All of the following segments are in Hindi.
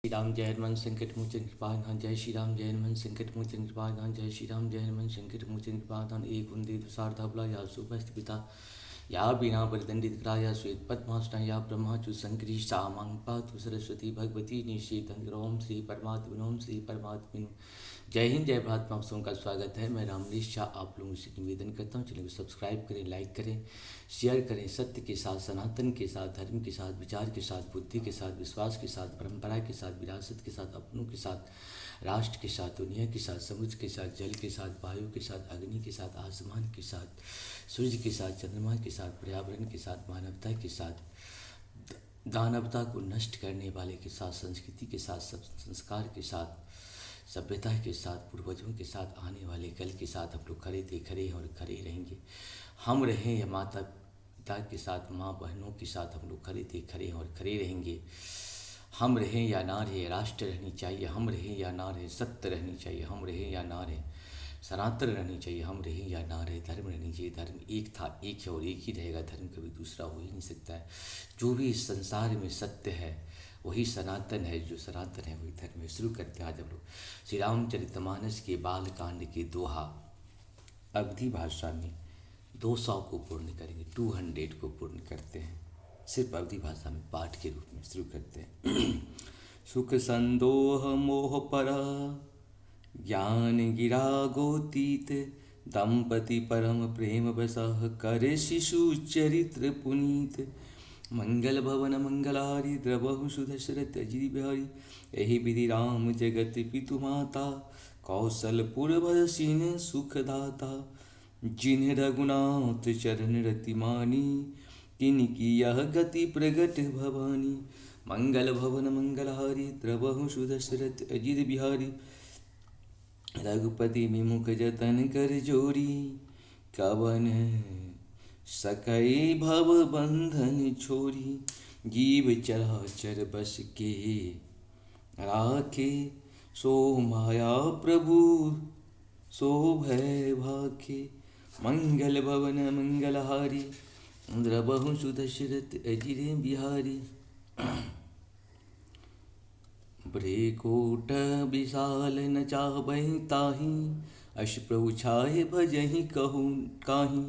श्री राम जय हनुमान संकट मोचन कृपाधाम। जय श्री राम जय हनुमान संकट मोचन कृपाधाम। जय श्री राम जय हनुमान संकट मोचन कृपाधाम। एक वंदे तुषारधाबला या सुभस्त पिता या बिना बलिदंडित या श्वेत पद्मासना या ब्रह्माचु संकरी सामांग पातु सरस्वती भगवती निषेधन। ओम श्री परमात्मा ओम श्री परमात्मा। जय हिंद जय भारत। आप सबका स्वागत है। मैं रामनीश शाह आप लोगों से निवेदन करता हूँ, चैनल को सब्सक्राइब करें, लाइक करें, शेयर करें। सत्य के साथ, सनातन के साथ, धर्म के साथ, विचार के साथ, बुद्धि के साथ, विश्वास के साथ, परंपरा के साथ, विरासत के साथ, अपनों के साथ, राष्ट्र के साथ, दुनिया के साथ, समुद्र के साथ, जल के साथ, वायु के साथ, अग्नि के साथ, आसमान के साथ, सूर्य के साथ, चंद्रमा के साथ, पर्यावरण के साथ, मानवता के साथ, दानवता को नष्ट करने वाले के साथ, संस्कृति के साथ, सब संस्कार के साथ, सभ्यता के साथ, पूर्वजों के साथ, आने वाले कल के साथ हम लोग खड़े थे, खड़े हैं और खड़े रहेंगे। हम रहें या माता पिता के साथ, माँ बहनों के साथ हम लोग खड़े थे, खड़े हैं और खड़े रहेंगे। हम रहें या ना रहे, राष्ट्र रहनी चाहिए। हम रहें या ना रहे, सत्य रहनी चाहिए। हम रहें या ना रहे, सनातन रहनी चाहिए। हम रहें या ना रहे, धर्म रहनी चाहिए। धर्म एक था, एक है और एक ही रहेगा। धर्म कभी दूसरा हो ही नहीं सकता है। जो भी इस संसार में सत्य है वही सनातन है, जो सनातन है वही धर्म है। शुरू करते हैं आज हम लोग श्री रामचरितमानस के बाल कांड के दोहा अवधी भाषा में 200 को पूर्ण करेंगे। 200 को पूर्ण करते हैं सिर्फ अवधी भाषा में पाठ के रूप में। शुरू करते हैं। सुख संदोह मोह परा ज्ञान गिरा गोतीत दंपति परम प्रेम बसह करे शिशु चरित्र पुनीत। मंगल भवन मंगलारी द्रवहु सुदशरथ अजित बिहारी। यही विधि राम जगत पितु माता कौशलपुर भसीन सुखदाता। जिन्ह रघुनाथ चरण रति मानी तिनकी यह गति प्रगट भवानी। मंगल भवन मंगलहारी द्रवहु सुदशरथ अजित बिहारी। रघुपति विमुख जतन कर जोरी कवन सकई भव बंधन छोरी। जीव चराचर बस के राखे सो माया प्रभु सो भय भाखे। मंगल भवन मंगलहारी द्रवहु सुदशरथ अजित बिहारी। ब्रेकोट विशाल न चाहबहि ताहि अश प्रभु छाए भजहि कहूँ काहि।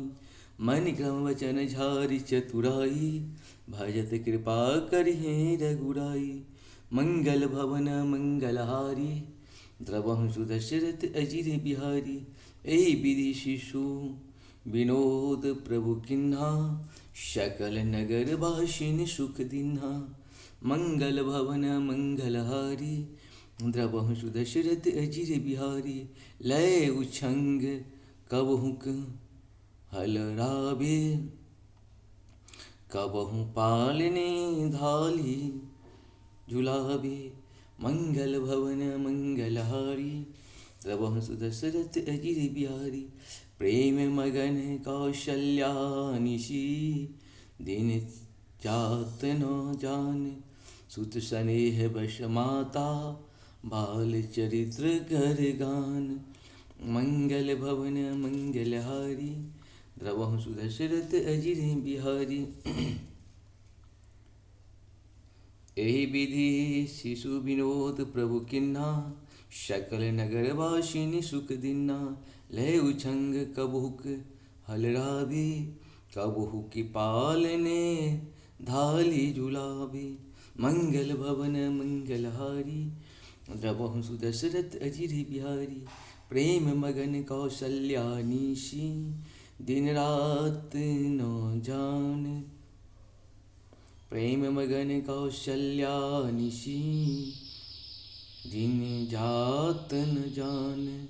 मन क्रम वचन झारि चतुराई भजत कृपा करिहे रघुराई। मंगल भवन मंगलहारी द्रवहु सुदशरथ अजित बिहारी। एहि विधि शिशु विनोद प्रभु किन्हा सकल नगर वासिन सुख दिन्हा। मंगल भवन मंगलहारी द्रवहु सुदशरथ अजित बिहारी। लय उछंग कबहुक हलराबे कबहु पालने धाली झुलाबे। मंगल भवन मंगलहारी द्रवहु सुदशरथ अजित बिहारी। प्रेम मगन कौशल्या निशि दिन जात न जान। सुत स्नेह बश माता बाल चरित्र कर गान। मंगल भवन मंगलहारी द्रवहु सुदशरथ अजित बिहारी। एहि विधि शिशु विनोद प्रभु किन्हा सकल नगर वासिनी सुख दिन्हा। लय उछंग कबहुक हलराबे कबहु की पालने धाली झुलाबे। मंगल भवन मंगलहारी द्रवहु सुदशरथ अजित बिहारी। प्रेम मगन कौशल्या निशि दिन रात न जान। प्रेम मगन कौशल्या निशि दिन जात न जान।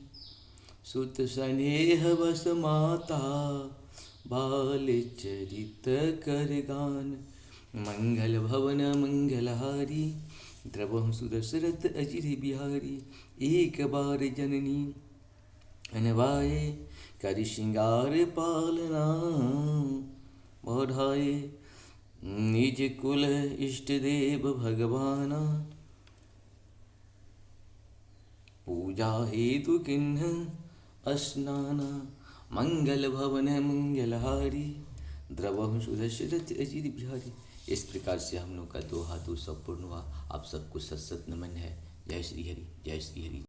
सुत स्नेह बस माता बाल चरित कर गान। मंगल भवन मंगलहारी द्रवहु सुदशरथ अजित बिहारी। एक बार जननी अनवाए करि श्रृंगार पालना बढ़ाए। निज कुल इष्ट देव भगवाना पूजा हेतु किन्ह स्नाना। मंगल भवन मंगलहारी द्रवहु सुदशरथ अजित बिहारी। इस प्रकार से हम लोग का 2 हाथ उत्सव पूर्ण हुआ। आप सबको सत सत नमन है। जय श्री हरि, जय श्री हरि।